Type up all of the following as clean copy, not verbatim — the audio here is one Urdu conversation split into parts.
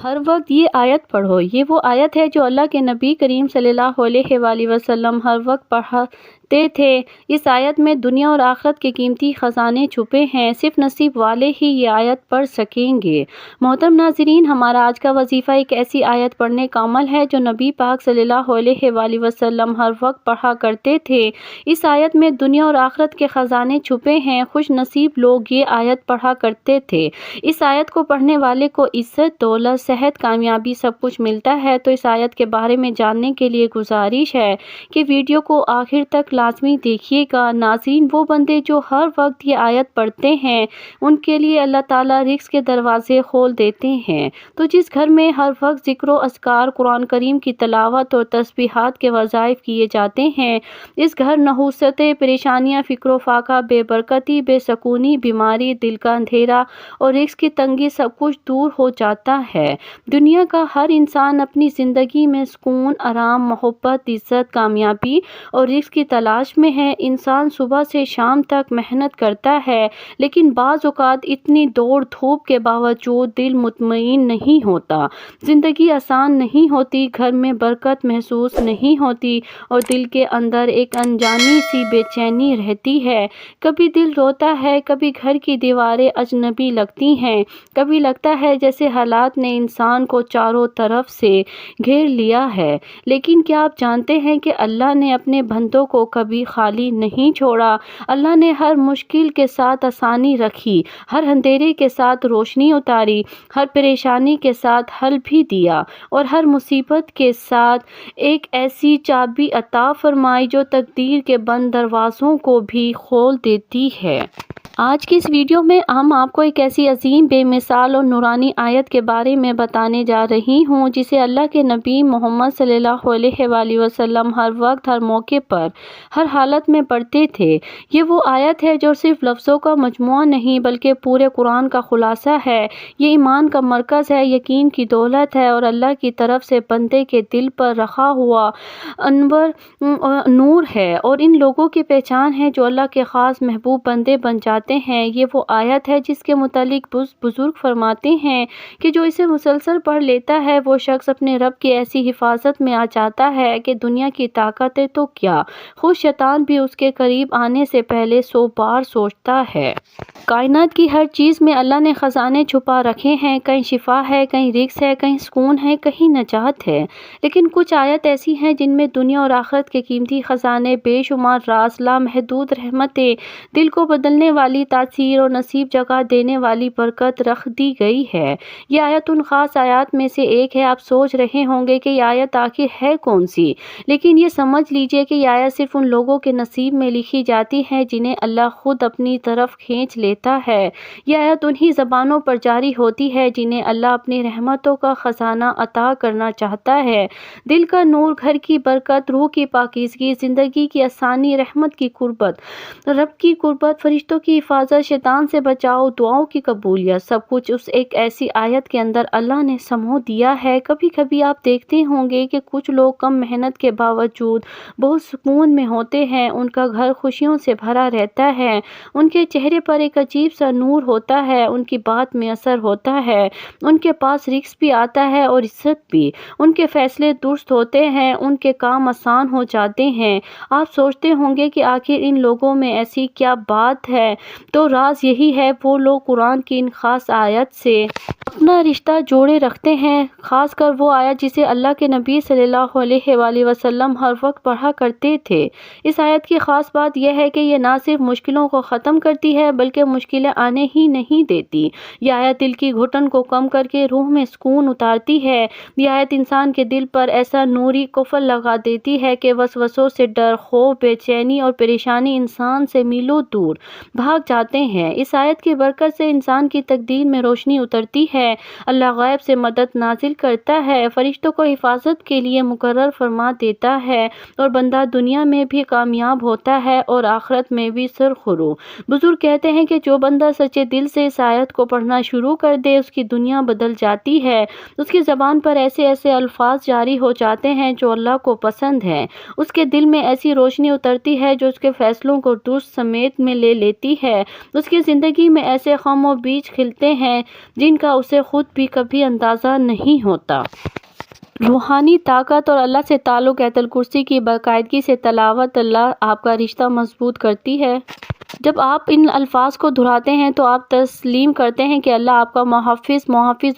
ہر وقت یہ آیت پڑھو۔ یہ وہ آیت ہے جو اللہ کے نبی کریم صلی اللہ علیہ وآلہ وسلم ہر وقت پڑھتے تھے۔ اس آیت میں دنیا اور آخرت کے قیمتی خزانے چھپے ہیں، صرف نصیب والے ہی یہ آیت پڑھ سکیں گے۔ محترم ناظرین، ہمارا آج کا وظیفہ ایک ایسی آیت پڑھنے کا عمل ہے جو نبی پاک صلی اللہ علیہ وآلہ وسلم ہر وقت پڑھا کرتے تھے۔ اس آیت میں دنیا اور آخرت کے خزانے چھپے ہیں، خوش نصیب لوگ یہ آیت پڑھا کرتے تھے۔ اس آیت کو پڑھنے والے کو عزت، دولت، صحت، کامیابی سب کچھ ملتا ہے۔ تو اس آیت کے بارے میں جاننے کے لیے گزارش ہے کہ ویڈیو کو آخر تک لازمی دیکھیے گا۔ ناظرین، وہ بندے جو ہر وقت یہ آیت پڑھتے ہیں ان کے لیے اللہ تعالیٰ رزق کے دروازے کھول دیتے ہیں۔ تو جس گھر میں ہر وقت ذکر و اذکار، قرآن کریم کی تلاوت اور تسبیحات کے وظائف کیے جاتے ہیں، اس گھر نحوستیں، پریشانیاں، فکر و فاقہ، بے برکتی، بے سکونی، بیماری، دل کا اندھیرا اور رزق کی تنگی سب کچھ دور ہو جاتا ہے۔ دنیا کا ہر انسان اپنی زندگی میں سکون، آرام، محبت، عزت، کامیابی اور رزق کی تلاش میں ہے۔ انسان صبح سے شام تک محنت کرتا ہے، لیکن بعض اوقات اتنی دوڑ دھوپ کے باوجود دل مطمئن نہیں ہوتا، زندگی آسان نہیں ہوتی، گھر میں برکت محسوس نہیں ہوتی اور دل کے اندر ایک انجانی سی بے چینی رہتی ہے۔ کبھی دل روتا ہے، کبھی گھر کی دیواریں اجنبی لگتی ہیں، کبھی لگتا ہے جیسے حالات نے انسان کو چاروں طرف سے گھیر لیا ہے۔ لیکن کیا آپ جانتے ہیں کہ اللہ نے اپنے بندوں کو کبھی خالی نہیں چھوڑا؟ اللہ نے ہر مشکل کے ساتھ آسانی رکھی، ہر اندھیرے کے ساتھ روشنی اتاری، ہر پریشانی کے ساتھ حل بھی دیا اور ہر مصیبت کے ساتھ ایک ایسی چابی عطا فرمائی جو تقدیر کے بند دروازوں کو بھی کھول دیتی ہے۔ آج کی اس ویڈیو میں ہم آپ کو ایک ایسی عظیم، بے مثال اور نورانی آیت کے بارے میں بتانے جا رہی ہوں جسے اللہ کے نبی محمد صلی اللہ علیہ وآلہ وسلم ہر وقت، ہر موقع پر، ہر حالت میں پڑھتے تھے۔ یہ وہ آیت ہے جو صرف لفظوں کا مجموعہ نہیں بلکہ پورے قرآن کا خلاصہ ہے۔ یہ ایمان کا مرکز ہے، یقین کی دولت ہے اور اللہ کی طرف سے بندے کے دل پر رکھا ہوا نور ہے اور ان لوگوں کی پہچان ہے جو اللہ کے خاص محبوب بندے بن جاتے ہیں۔ یہ وہ آیت ہے جس کے متعلق بزرگ فرماتے ہیں کہ جو اسے مسلسل پڑھ لیتا ہے وہ شخص اپنے رب کی ایسی حفاظت میں آ جاتا ہے کہ دنیا کی طاقتیں تو کیا، خود شیطان بھی اس کے قریب آنے سے پہلے 100 بار سوچتا ہے۔ کائنات کی ہر چیز میں اللہ نے خزانے چھپا رکھے ہیں، کہیں شفا ہے، کہیں رزق ہے، کہیں سکون ہے، کہیں نجات ہے۔ لیکن کچھ آیت ایسی ہیں جن میں دنیا اور آخرت کے قیمتی خزانے، بے شمار راز، لامحدود رحمتیں، دل کو بدلنے والی تاثیر اور نصیب جگہ دینے والی برکت رکھ دی گئی ہے۔ یہ آیت ان خاص آیات میں سے ایک ہے۔ آپ سوچ رہے ہوں گے کہ یہ آیت آخر ہے کون سی؟ لیکن یہ سمجھ لیجئے کہ یہ آیت صرف ان لوگوں کے نصیب میں لکھی جاتی ہے جنہیں اللہ خود اپنی طرف کھینچ لیتا ہے۔ یہ آیت انہی زبانوں پر جاری ہوتی ہے جنہیں اللہ اپنی رحمتوں کا خزانہ عطا کرنا چاہتا ہے۔ دل کا نور، گھر کی برکت، روح کی پاکیزگی، زندگی کی آسانی، رحمت کی قربت، رب کی قربت، فرشتوں کی حفاظت، شیطان سے بچاؤ، دعاؤں کی قبولیت، سب کچھ اس ایک ایسی آیت کے اندر اللہ نے سمو دیا ہے۔ کبھی کبھی آپ دیکھتے ہوں گے کہ کچھ لوگ کم محنت کے باوجود بہت سکون میں ہوتے ہیں، ان کا گھر خوشیوں سے بھرا رہتا ہے، ان کے چہرے پر ایک عجیب سا نور ہوتا ہے، ان کی بات میں اثر ہوتا ہے، ان کے پاس رزق بھی آتا ہے اور عزت بھی، ان کے فیصلے درست ہوتے ہیں، ان کے کام آسان ہو جاتے ہیں۔ آپ سوچتے ہوں گے کہ آخر ان لوگوں میں ایسی کیا بات ہے؟ تو راز یہی ہے، وہ لوگ قرآن کی ان خاص آیت سے اپنا رشتہ جوڑے رکھتے ہیں، خاص کر وہ آیت جسے اللہ کے نبی صلی اللہ علیہ وآلہ وسلم ہر وقت پڑھا کرتے تھے۔ اس آیت کی خاص بات یہ ہے کہ یہ نہ صرف مشکلوں کو ختم کرتی ہے بلکہ مشکلیں آنے ہی نہیں دیتی۔ یہ آیت دل کی گھٹن کو کم کر کے روح میں سکون اتارتی ہے۔ یہ آیت انسان کے دل پر ایسا نوری قفل لگا دیتی ہے کہ وسوسوں سے ڈر، خوف، بے چینی اور پریشانی انسان سے میلوں دور بھاگ جاتے ہیں۔ اس آیت کی برکت سے انسان کی تقدیر میں روشنی اترتی ہے، اللہ غیب سے مدد نازل کرتا ہے، فرشتوں کو حفاظت کے لیے مقرر فرما دیتا ہے اور بندہ دنیا میں بھی کامیاب ہوتا ہے اور آخرت میں بھی سرخرو۔ بزرگ کہتے ہیں کہ جو بندہ سچے دل سے اس آیت کو پڑھنا شروع کر دے اس کی دنیا بدل جاتی ہے، اس کی زبان پر ایسے ایسے الفاظ جاری ہو جاتے ہیں جو اللہ کو پسند ہیں، اس کے دل میں ایسی روشنی اترتی ہے جو اس کے فیصلوں کو درست سمیت میں لے لیتی ہے ہے، اس کی زندگی میں ایسے خم و بیج کھلتے ہیں جن کا اسے خود بھی کبھی اندازہ نہیں ہوتا۔ روحانی طاقت اور اللہ سے تعلق آیت الکرسی کی باقاعدگی سے تلاوت اللہ آپ کا رشتہ مضبوط کرتی ہے۔ جب آپ ان الفاظ کو دہراتے ہیں تو آپ تسلیم کرتے ہیں کہ اللہ آپ کا محافظ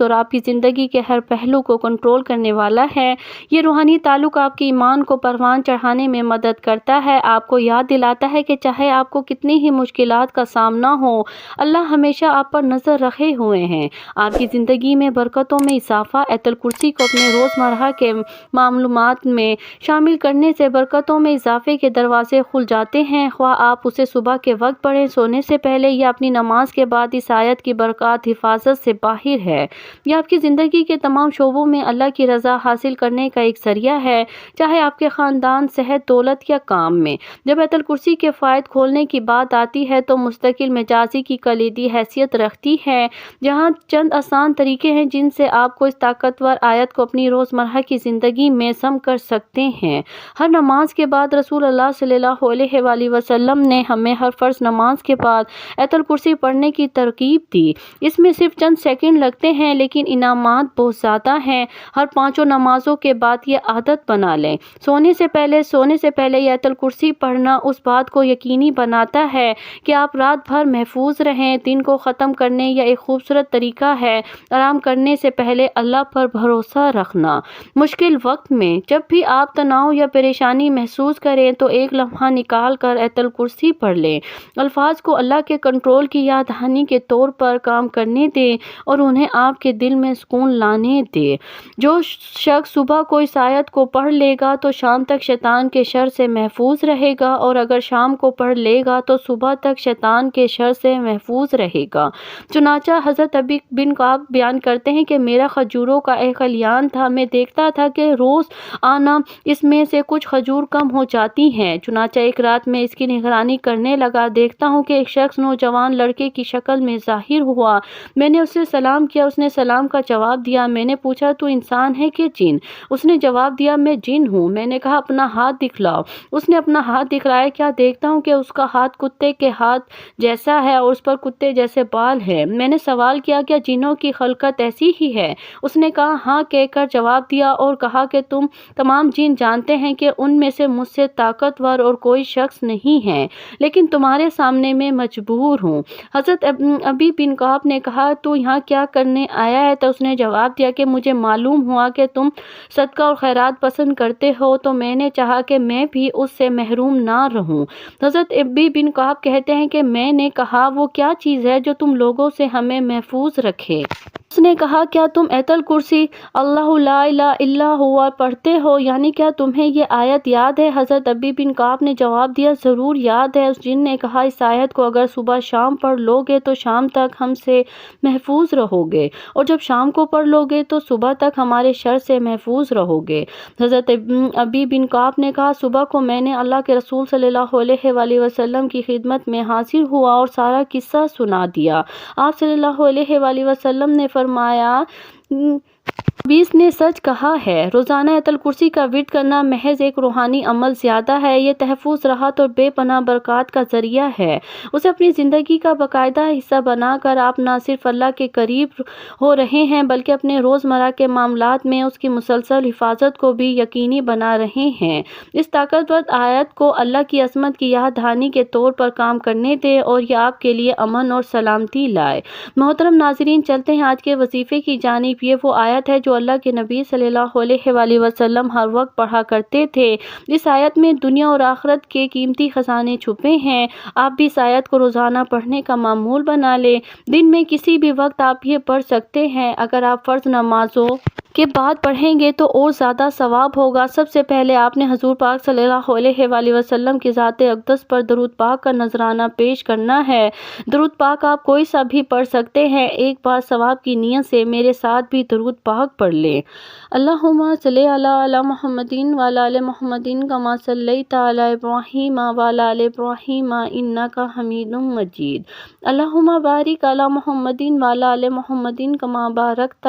اور آپ کی زندگی کے ہر پہلو کو کنٹرول کرنے والا ہے۔ یہ روحانی تعلق آپ کے ایمان کو پروان چڑھانے میں مدد کرتا ہے، آپ کو یاد دلاتا ہے کہ چاہے آپ کو کتنی ہی مشکلات کا سامنا ہو، اللہ ہمیشہ آپ پر نظر رکھے ہوئے ہیں۔ آپ کی زندگی میں برکتوں میں اضافہ۔ آیت الکرسی کو اپنے روزمرہ کے معاملات میں شامل کرنے سے برکتوں میں اضافے کے دروازے کھل جاتے ہیں، خواہ آپ اسے صبح کے وقت پڑھیں، سونے سے پہلے یا اپنی نماز کے بعد۔ اس آیت کی برکات حفاظت سے باہر ہے، یہ آپ کی زندگی کے تمام شعبوں میں اللہ کی رضا حاصل کرنے کا ایک ذریعہ ہے، چاہے آپ کے خاندان، صحت، دولت یا کام میں۔ جب آیت الکرسی کے فوائد کھولنے کی بات آتی ہے تو مستقل مجازی کی کلیدی حیثیت رکھتی ہے۔ جہاں چند آسان طریقے ہیں جن سے آپ کو اس طاقتور آیت کو اپنی روزمرہ کی زندگی میں سم کر سکتے ہیں۔ ہر نماز کے بعد رسول اللہ صلی اللہ علیہ وآلہ وسلم نے ہمیں ہر فرض نماز کے بعد آیت الکرسی پڑھنے کی ترغیب دی۔ اس میں صرف چند سیکنڈ لگتے ہیں لیکن انعامات بہت زیادہ ہیں۔ ہر پانچوں نمازوں کے بعد یہ عادت بنا لیں۔ سونے سے پہلے یہ آیت الکرسی پڑھنا اس بات کو یقینی بناتا ہے کہ آپ رات بھر محفوظ رہیں۔ دن کو ختم کرنے یا ایک خوبصورت طریقہ ہے آرام کرنے سے پہلے اللہ پر بھروسہ رکھنا۔ مشکل وقت میں جب بھی آپ تناؤ یا پریشانی محسوس کریں تو ایک لمحہ نکال کر آیت الکرسی پڑھ لیں۔ الفاظ کو اللہ کے کنٹرول کی یاد دہانی کے طور پر کام کرنے دیں اور انہیں آپ کے دل میں سکون لانے دیں۔ جو شخص صبح کو اس آیت کو پڑھ لے گا تو شام تک شیطان کے شر سے محفوظ رہے گا، اور اگر شام کو پڑھ لے گا تو صبح تک شیطان کے شر سے محفوظ رہے گا۔ چنانچہ حضرت ابی بن کعب بیان کرتے ہیں کہ میرا کھجوروں کا ایک خلیان تھا، میں دیکھتا تھا کہ روز آنا اس میں سے کچھ کھجور کم ہو جاتی ہیں۔ چنانچہ ایک رات میں اس کی نگرانی کرنے لگا، دیکھتا ہوں کہ ایک شخص نوجوان لڑکے کی شکل میں ظاہر ہوا۔ میں نے اسے سلام کیا، اس نے سلام کا جواب دیا۔ میں نے پوچھا تو انسان ہے کہ جن؟ اس نے جواب دیا میں جن ہوں۔ میں نے کہا اپنا ہاتھ دکھلاؤ۔ اس نے اپنا ہاتھ دکھلایا، کیا دیکھتا ہوں کہ اس کا ہاتھ کتے کے ہاتھ جیسا ہے اور اس پر کتے جیسے بال ہیں۔ میں نے سوال کیا کیا جنوں کی خلقت ایسی ہی ہے؟ اس نے کہا ہاں کہہ کر جواب دیا اور کہا کہ تم تمام جن جانتے ہیں کہ ان میں سے مجھ سے طاقتور اور کوئی شخص نہیں ہے، لیکن تمہارے سامنے میں مجبور ہوں۔ حضرت ابی بن کعب نے کہا تو یہاں کیا کرنے آیا ہے؟ تو اس نے جواب دیا کہ مجھے معلوم ہوا کہ تم صدقہ اور خیرات پسند کرتے ہو، تو میں نے چاہا کہ میں بھی اس سے محروم نہ رہوں۔ حضرت ابی بن کعب کہتے ہیں کہ میں نے کہا وہ کیا چیز ہے جو تم لوگوں سے ہمیں محفوظ رکھے؟ اس نے کہا کیا تم آیت الکرسی اللہ لا الہ الا ہوا پڑھتے ہو؟ یعنی کیا تمہیں یہ آیت یاد ہے؟ حضرت ابی بن کعب نے جواب دیا ضرور یاد ہے۔ اس جن نے کہا اس آیت کو اگر صبح شام پڑھ لو گے تو شام تک ہم سے محفوظ رہو گے، اور جب شام کو پڑھ لو گے تو صبح تک ہمارے شر سے محفوظ رہو گے۔ حضرت ابی بن کعب نے کہا صبح کو میں نے اللہ کے رسول صلی اللہ علیہ وآلہ وسلم کی خدمت میں حاضر ہوا اور سارا قصہ سنا دیا۔ آپ صلی اللہ علیہ وآلہ وسلم نے فرمایا بیس نے سچ کہا ہے، روزانہ آیت الکرسی کا ورد کرنا محض ایک روحانی عمل زیادہ ہے، یہ تحفظ، راحت اور بے پناہ برکات کا ذریعہ ہے۔ اسے اپنی زندگی کا باقاعدہ حصہ بنا کر آپ نہ صرف اللہ کے قریب ہو رہے ہیں بلکہ اپنے روزمرہ کے معاملات میں اس کی مسلسل حفاظت کو بھی یقینی بنا رہے ہیں۔ اس طاقتور آیت کو اللہ کی عظمت کی یاد دہانی کے طور پر کام کرنے دیں اور یہ آپ کے لیے امن اور سلامتی لائے۔ محترم ناظرین، چلتے ہیں آج کے وظیفے کی جانب۔ یہ وہ آیت ہے جو اللہ کے نبی صلی اللہ علیہ وآلہ وسلم ہر وقت پڑھا کرتے تھے۔ اس آیت میں دنیا اور آخرت کے قیمتی خزانے چھپے ہیں۔ آپ بھی اس آیت کو روزانہ پڑھنے کا معمول بنا لیں۔ دن میں کسی بھی وقت آپ یہ پڑھ سکتے ہیں۔ اگر آپ فرض نمازوں کے بعد پڑھیں گے تو اور زیادہ ثواب ہوگا۔ سب سے پہلے آپ نے حضور پاک صلی اللہ علیہ وآلہ وسلم کی ذات اقدس پر درود پاک کا نذرانہ پیش کرنا ہے۔ درود پاک آپ کوئی سا بھی پڑھ سکتے ہیں۔ ایک بار ثواب کی نیت سے میرے ساتھ بھی درود پاک پڑھ لیں۔ اللہم صلی علی محمد وعلی آل محمد کما صلیت علی ابراہیم وعلی آل ابراہیم انک حمید مجید۔ اللہم بارک علی محمد وعلی آل محمد کما بارکت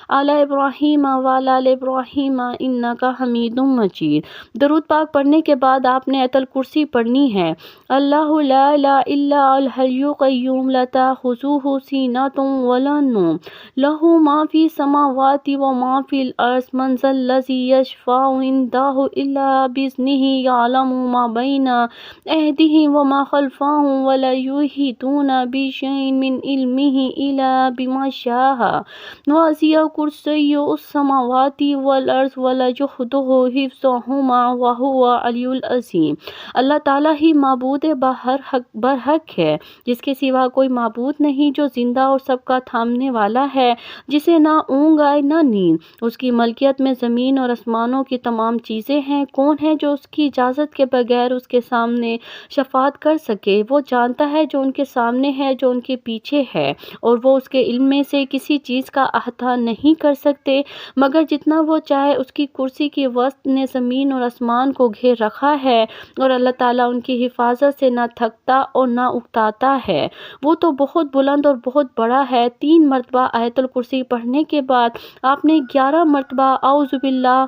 علی ابراہیم ابراہیم وعلی آل ابراہیم انک حمید مجید۔ درود پاک پڑھنے کے بعد آپ نے آیت الکرسی پڑھنی ہے۔ اللہ لا الہ الا الحی القیوم لا تأخذہ سنۃ ولا نوم لہ ما فی السماوات وما فی الارض من ذا الذی یشفع عندہ الا باذنہ یعلم ما بین ایدیہم وما خلفہم ولا یحیطون بشیء من علمہ الا بما شاء وسع کرسیہ السماوات والارض ولا یؤودہ حفظہما وہو العلی العظیم۔ اللہ تعالیٰ ہی معبود برحق ہے، جس کے سوا کوئی معبود نہیں، جو زندہ اور سب کا تھامنے والا ہے، جسے نہ اونگ آئے نہ نیند۔ اس کی ملکیت میں زمین اور آسمانوں کی تمام چیزیں ہیں۔ کون ہے جو اس کی اجازت کے بغیر اس کے سامنے شفاعت کر سکے؟ وہ جانتا ہے جو ان کے سامنے ہے، جو ان کے پیچھے ہے، اور وہ اس کے علم میں سے کسی چیز کا احاطہ نہیں کر سکتے مگر جتنا وہ چاہے۔ اس کی کرسی کی وسط نے زمین اور آسمان کو گھیر رکھا ہے، اور اللہ تعالیٰ ان کی حفاظت سے نہ تھکتا اور نہ اکتاتا ہے۔ وہ تو بہت بلند اور بہت بڑا ہے۔ 3 مرتبہ آیت الکرسی پڑھنے کے بعد آپ نے 11 مرتبہ اعوذ باللہ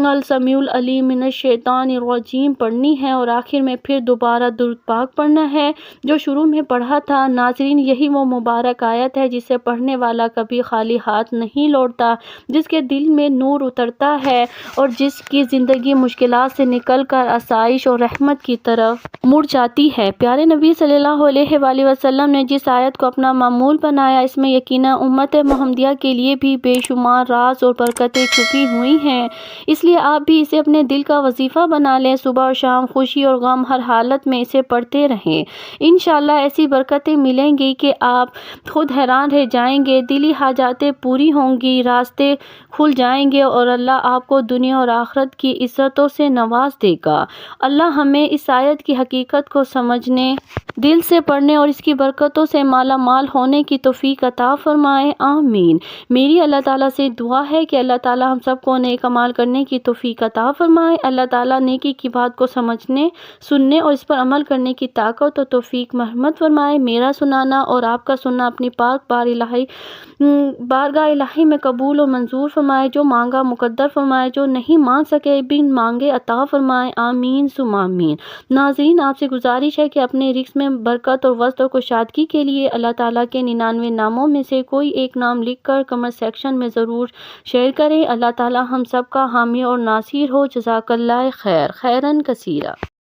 السمیع العلیم من الشیطان الرجیم پڑھنی ہے، اور آخر میں پھر دوبارہ درود پاک پڑھنا ہے جو شروع میں پڑھا تھا۔ ناظرین، یہی وہ مبارک آیت ہے جسے پڑھنے والا کبھی خالی ہاتھ نہیں لوٹتا، جس کے دل میں نور اترتا ہے اور جس کی زندگی مشکلات سے نکل کر آسائش اور رحمت کی طرف مڑ جاتی ہے۔ پیارے نبی صلی اللہ علیہ وآلہ وسلم نے جس آیت کو اپنا معمول بنایا، اس میں یقیناً امت محمدیہ کے لیے بھی بے شمار راز اور برکتیں چھپی ہوئی ہیں۔ اس لیے آپ بھی اسے اپنے دل کا وظیفہ بنا لیں، صبح اور شام، خوشی اور غم، ہر حالت میں اسے پڑھتے رہیں۔ انشاءاللہ ایسی برکتیں ملیں گی کہ آپ خود حیران رہ جائیں گے، دلی حاجاتیں پوری ہوں گی، راستے کھل جائیں گے، اور اللہ آپ کو دنیا اور آخرت کی عزتوں سے نواز دے گا۔ اللہ ہمیں اس آیت کی حقیقت کو سمجھنے، دل سے پڑھنے اور اس کی برکتوں سے مالا مال ہونے کی توفیق عطا فرمائے، آمین۔ میری اللہ تعالیٰ سے دعا ہے کہ اللہ تعالیٰ ہم سب کو نیک عمال کرنے کی توفیق عطا فرمائے۔ اللہ تعالیٰ نیکی کی بات کو سمجھنے، سننے اور اس پر عمل کرنے کی طاقت اور توفیق مرحمت فرمائے۔ میرا سنانا اور آپ کا سننا اپنی پاک بارگاہ الہی میں قبول و منظور فرمائے۔ جو مانگا مقدر فرمائے، جو نہیں مانگ سکے بن مانگے عطا فرمائے، آمین ثم آمین۔ ناظرین، آپ سے گزارش ہے کہ اپنے رزق میں برکت اور وسعت اور کشادگی کے لیے اللہ تعالیٰ کے 99 ناموں میں سے کوئی ایک نام لکھ کر کمنٹ سیکشن میں ضرور شیئر کریں۔ اللہ تعالیٰ ہم سب کا حامی اور ناصر ہو۔ جزاک اللہ خیر، خیرن کثیرہ۔